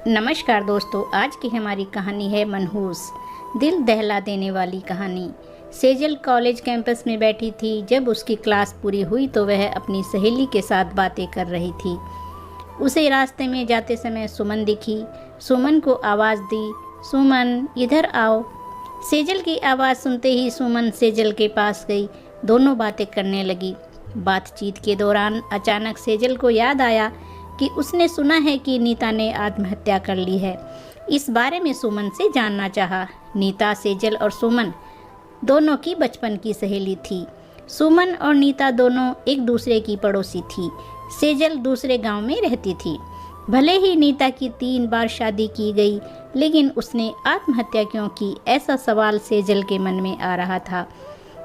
नमस्कार दोस्तों, आज की हमारी कहानी है मनहूस, दिल दहला देने वाली कहानी। सेजल कॉलेज कैंपस में बैठी थी। जब उसकी क्लास पूरी हुई तो वह अपनी सहेली के साथ बातें कर रही थी। उसे रास्ते में जाते समय सुमन दिखी। सुमन को आवाज़ दी, सुमन इधर आओ। सेजल की आवाज़ सुनते ही सुमन सेजल के पास गई। दोनों बातें करने लगी। बातचीत के दौरान अचानक सेजल को याद आया कि उसने सुना है कि नीता ने आत्महत्या कर ली है। इस बारे में सुमन से जानना चाहा। नीता, सेजल और सुमन दोनों की बचपन की सहेली थी। सुमन और नीता दोनों एक दूसरे की पड़ोसी थी। सेजल दूसरे गांव में रहती थी। भले ही नीता की 3 बार शादी की गई, लेकिन उसने आत्महत्या क्यों की, ऐसा सवाल सेजल के मन में आ रहा था।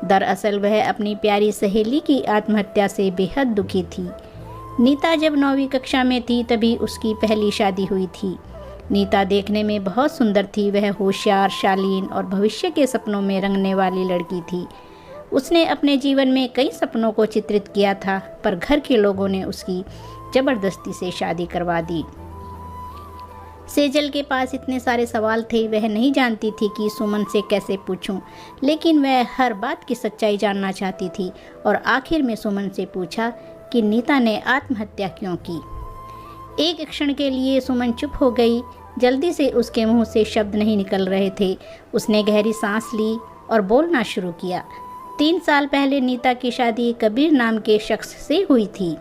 दरअसल वह अपनी प्यारी सहेली की आत्महत्या से बेहद दुखी थी। नीता जब 9वीं कक्षा में थी तभी उसकी पहली शादी हुई थी। नीता देखने में बहुत सुंदर थी। वह होशियार, शालीन और भविष्य के सपनों में रंगने वाली लड़की थी। उसने अपने जीवन में कई सपनों को चित्रित किया था, पर घर के लोगों ने उसकी जबरदस्ती से शादी करवा दी। सेजल के पास इतने सारे सवाल थे, वह नहीं जानती थी कि सुमन से कैसे पूछूं, लेकिन वह हर बात की सच्चाई जानना चाहती थी और आखिर में सुमन से पूछा कि नीता ने आत्महत्या क्यों की। एक क्षण के लिए सुमन चुप हो गई। जल्दी से उसके मुंह से शब्द नहीं निकल रहे थे। उसने गहरी सांस ली और बोलना शुरू किया। 3 साल पहले नीता की शादी कबीर नाम के शख्स से हुई थी।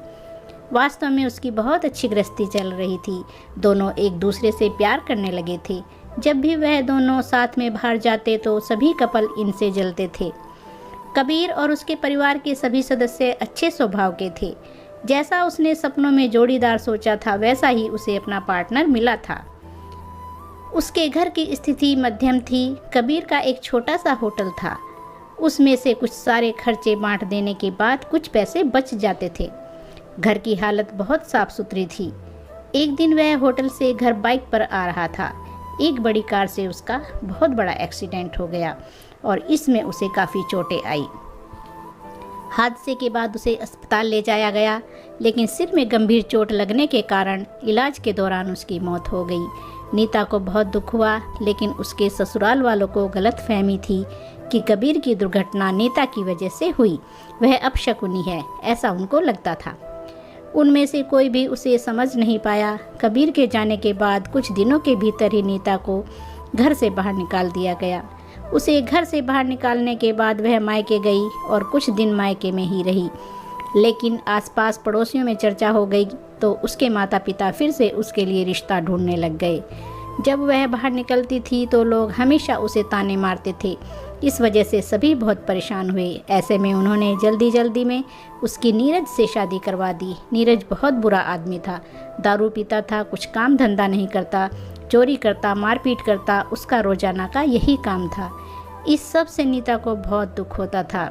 वास्तव में उसकी बहुत अच्छी गृहस्थी चल रही थी। दोनों एक दूसरे से प्यार करने लगे थे। जब भी वह दोनों साथ में बाहर जाते तो सभी कपल इनसे जलते थे। कबीर और उसके परिवार के सभी सदस्य अच्छे स्वभाव के थे। जैसा उसने सपनों में जोड़ीदार सोचा था, वैसा ही उसे अपना पार्टनर मिला था। उसके घर की स्थिति मध्यम थी। कबीर का एक छोटा सा होटल था। उसमें से कुछ सारे खर्चे बांट देने के बाद कुछ पैसे बच जाते थे। घर की हालत बहुत साफ सुथरी थी। एक दिन वह होटल से घर बाइक पर आ रहा था। एक बड़ी कार से उसका बहुत बड़ा एक्सीडेंट हो गया और इसमें उसे काफ़ी चोटें आई। हादसे के बाद उसे अस्पताल ले जाया गया, लेकिन सिर में गंभीर चोट लगने के कारण इलाज के दौरान उसकी मौत हो गई। नीता को बहुत दुख हुआ, लेकिन उसके ससुराल वालों को गलतफहमी थी कि कबीर की दुर्घटना नीता की वजह से हुई। वह अपशकुनी है, ऐसा उनको लगता था। उनमें से कोई भी उसे समझ नहीं पाया। कबीर के जाने के बाद कुछ दिनों के भीतर ही नीता को घर से बाहर निकाल दिया गया। उसे घर से बाहर निकालने के बाद वह मायके गई और कुछ दिन मायके में ही रही, लेकिन आसपास पड़ोसियों में चर्चा हो गई तो उसके माता पिता फिर से उसके लिए रिश्ता ढूंढने लग गए। जब वह बाहर निकलती थी तो लोग हमेशा उसे ताने मारते थे। इस वजह से सभी बहुत परेशान हुए। ऐसे में उन्होंने जल्दी जल्दी में उसकी नीरज से शादी करवा दी। नीरज बहुत बुरा आदमी था। दारू पीता था, कुछ काम धंधा नहीं करता, चोरी करता, मारपीट करता। उसका रोजाना का यही काम था। इस सब से नीता को बहुत दुख होता था,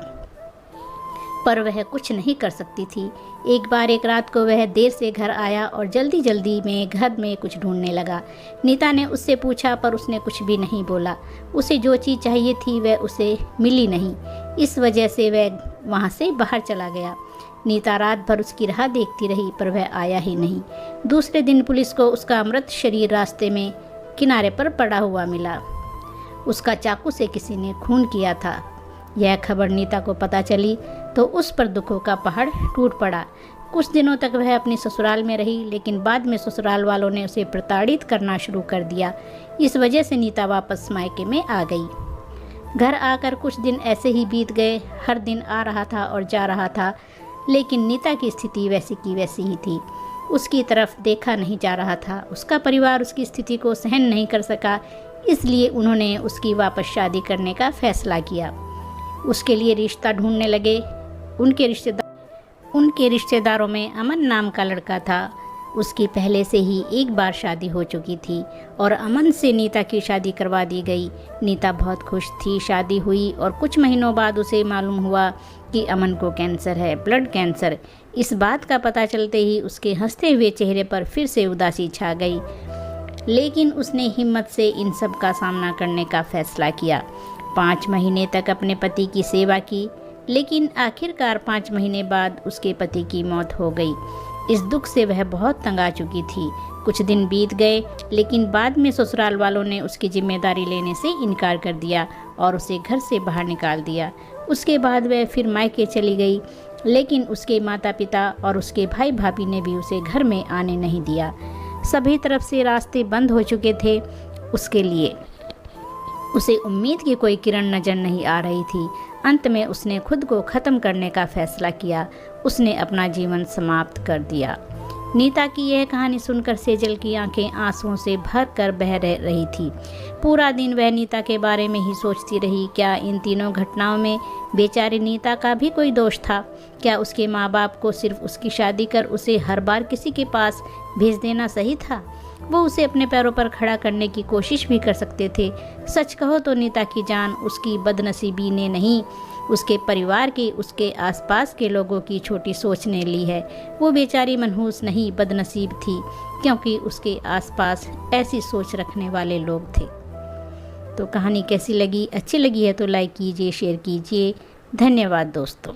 पर वह कुछ नहीं कर सकती थी। एक बार एक रात को वह देर से घर आया और जल्दी जल्दी में घर में कुछ ढूंढने लगा। नीता ने उससे पूछा, पर उसने कुछ भी नहीं बोला। उसे जो चीज़ चाहिए थी वह उसे मिली नहीं। इस वजह से वह वहाँ से बाहर चला गया। नीता रात भर उसकी राह देखती रही, पर वह आया ही नहीं। दूसरे दिन पुलिस को उसका मृत शरीर रास्ते में किनारे पर पड़ा हुआ मिला। उसका चाकू से किसी ने खून किया था। यह खबर नीता को पता चली तो उस पर दुखों का पहाड़ टूट पड़ा। कुछ दिनों तक वह अपनी ससुराल में रही, लेकिन बाद में ससुराल वालों ने उसे प्रताड़ित करना शुरू कर दिया। इस वजह से नीता वापस मायके में आ गई। घर आकर कुछ दिन ऐसे ही बीत गए। हर दिन आ रहा था और जा रहा था, लेकिन नीता की स्थिति वैसी की वैसी ही थी। उसकी तरफ देखा नहीं जा रहा था। उसका परिवार उसकी स्थिति को सहन नहीं कर सका, इसलिए उन्होंने उसकी वापस शादी करने का फैसला किया। उसके लिए रिश्ता ढूंढने लगे। उनके रिश्तेदारों में अमन नाम का लड़का था। उसकी पहले से ही एक बार शादी हो चुकी थी और अमन से नीता की शादी करवा दी गई। नीता बहुत खुश थी। शादी हुई और कुछ महीनों बाद उसे मालूम हुआ कि अमन को कैंसर है, ब्लड कैंसर। इस बात का पता चलते ही उसके हंसते हुए चेहरे पर फिर से उदासी छा गई, लेकिन उसने हिम्मत से इन सब का सामना करने का फैसला किया। 5 महीने तक अपने पति की सेवा की, लेकिन आखिरकार 5 महीने बाद उसके पति की मौत हो गई। इस दुख से वह बहुत तंग आ चुकी थी। कुछ दिन बीत गए, लेकिन बाद में ससुराल वालों ने उसकी जिम्मेदारी लेने से इनकार कर दिया और उसे घर से बाहर निकाल दिया। उसके बाद वह फिर मायके चली गई, लेकिन उसके माता पिता और उसके भाई भाभी ने भी उसे घर में आने नहीं दिया। सभी तरफ से रास्ते बंद हो चुके थे उसके लिए। उसे उम्मीद की कोई किरण नजर नहीं आ रही थी। अंत में उसने खुद को ख़त्म करने का फैसला किया। उसने अपना जीवन समाप्त कर दिया। नीता की यह कहानी सुनकर सेजल की आंखें आंसुओं से भर कर बह रही थी। पूरा दिन वह नीता के बारे में ही सोचती रही। क्या इन तीनों घटनाओं में बेचारी नीता का भी कोई दोष था? क्या उसके माँ बाप को सिर्फ उसकी शादी कर उसे हर बार किसी के पास भेज देना सही था? वो उसे अपने पैरों पर खड़ा करने की कोशिश भी कर सकते थे। सच कहो तो नीता की जान उसकी बदनसीबी ने नहीं, उसके परिवार की, उसके आसपास के लोगों की छोटी सोच ने ली है। वो बेचारी मनहूस नहीं, बदनसीब थी, क्योंकि उसके आसपास ऐसी सोच रखने वाले लोग थे। तो कहानी कैसी लगी? अच्छी लगी है तो लाइक कीजिए, शेयर कीजिए। धन्यवाद दोस्तों।